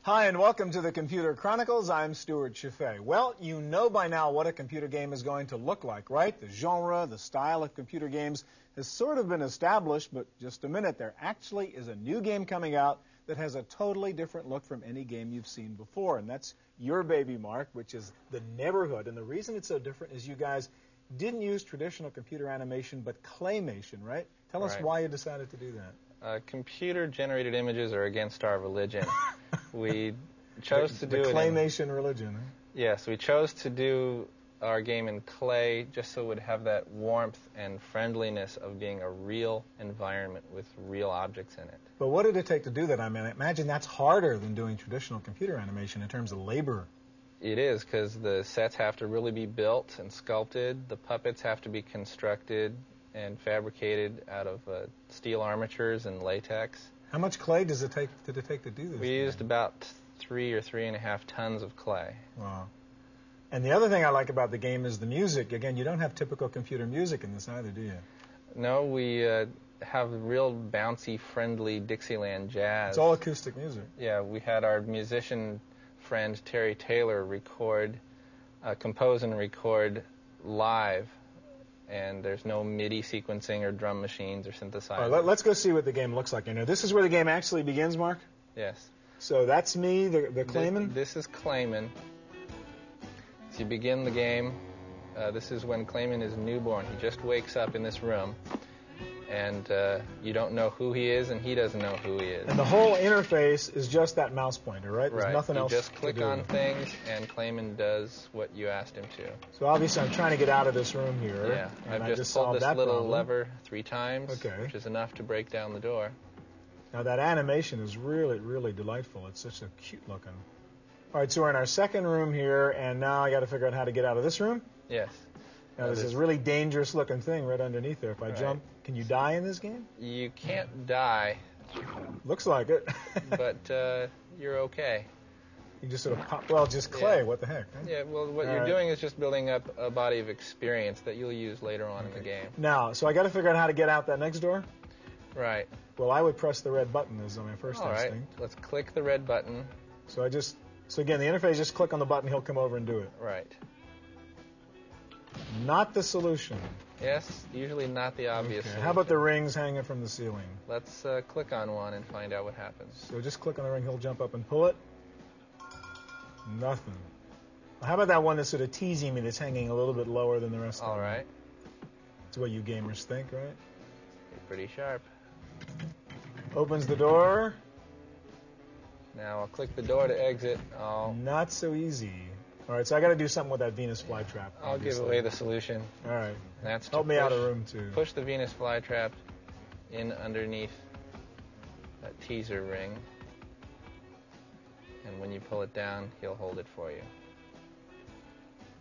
Hi, and welcome to the Computer Chronicles. I'm Stuart Chaffee. Well, you know by now what a computer game is going to look like, right? The genre, the style of computer games has sort of been established, but just a minute, there actually is a new game coming out that has a totally different look from any game you've seen before, and that's your baby, Mark, which is the Neverhood. And the reason it's so different is you guys didn't use traditional computer animation, but claymation, right? Tell us why you decided to do that. Computer-generated images are against our religion. We chose to do the claymation religion. Huh? Yes, we chose to do our game in clay just so it would have that warmth and friendliness of being a real environment with real objects in it. But what did it take to do that? I mean, I imagine that's harder than doing traditional computer animation in terms of labor. It is, because the sets have to really be built and sculpted. The puppets have to be constructed and fabricated out of steel armatures and latex. How much clay did it take to do this? We used about 3 or 3.5 tons of clay. Wow. And the other thing I like about the game is the music. Again, you don't have typical computer music in this either, do you? No, we have real bouncy, friendly Dixieland jazz. It's all acoustic music. Yeah, we had our musician friend Terry Taylor compose and record live. And there's no MIDI sequencing or drum machines or synthesizers. All right, let's go see what the game looks like. You know, this is where the game actually begins, Mark? Yes. So that's me, the Clayman? This is Clayman. So you begin the game. This is when Clayman is newborn. He just wakes up in this room. And you don't know who he is, and he doesn't know who he is. And the whole interface is just that mouse pointer, right? There's right. nothing else to do. You just click on things, and Clayman does what you asked him to. So obviously I'm trying to get out of this room here. Yeah, and I've just pulled this little lever 3 times, which is enough to break down the door. Now that animation is really, really delightful. It's such a cute looking. All right, so we're in our second room here, and now I got to figure out how to get out of this room? Yes. Now, there's this really dangerous looking thing right underneath there. If I jump, can you die in this game? You can't die. Looks like it. But you're okay. You just sort of pop, well, just clay, yeah. What the heck? Huh? Yeah, well, what you're doing is just building up a body of experience that you'll use later on in the game. Now, so I got to figure out how to get out that next door? Right. Well, I would press the red button as my first instinct. All right, let's click the red button. So again, the interface, just click on the button, he'll come over and do it. Right. Not the solution. Yes, usually not the obvious solution. How about the rings hanging from the ceiling? Let's click on one and find out what happens. So just click on the ring, he'll jump up and pull it. Nothing. How about that one that's sort of teasing me that's hanging a little bit lower than the rest of them? All right. That's what you gamers think, right? You're pretty sharp. Opens the door. Now I'll click the door to exit. Not so easy. All right, so I got to do something with that Venus flytrap. I'll give away the solution. All right. That's help me out of room 2. Push the Venus flytrap in underneath that teaser ring. And when you pull it down, he'll hold it for you.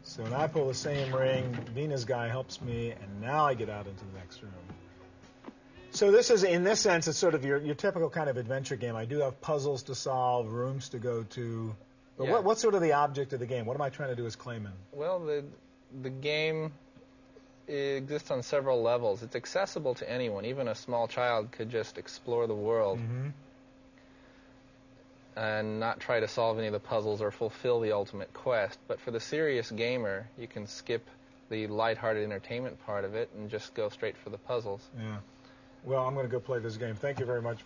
So when I pull the same ring, Venus guy helps me, and now I get out into the next room. So this is, in this sense, it's sort of your typical kind of adventure game. I do have puzzles to solve, rooms to go to. But yeah. What's sort of the object of the game? What am I trying to do as Clayman? Well, the game exists on several levels. It's accessible to anyone. Even a small child could just explore the world and not try to solve any of the puzzles or fulfill the ultimate quest. But for the serious gamer, you can skip the lighthearted entertainment part of it and just go straight for the puzzles. Yeah. Well, I'm going to go play this game. Thank you very much.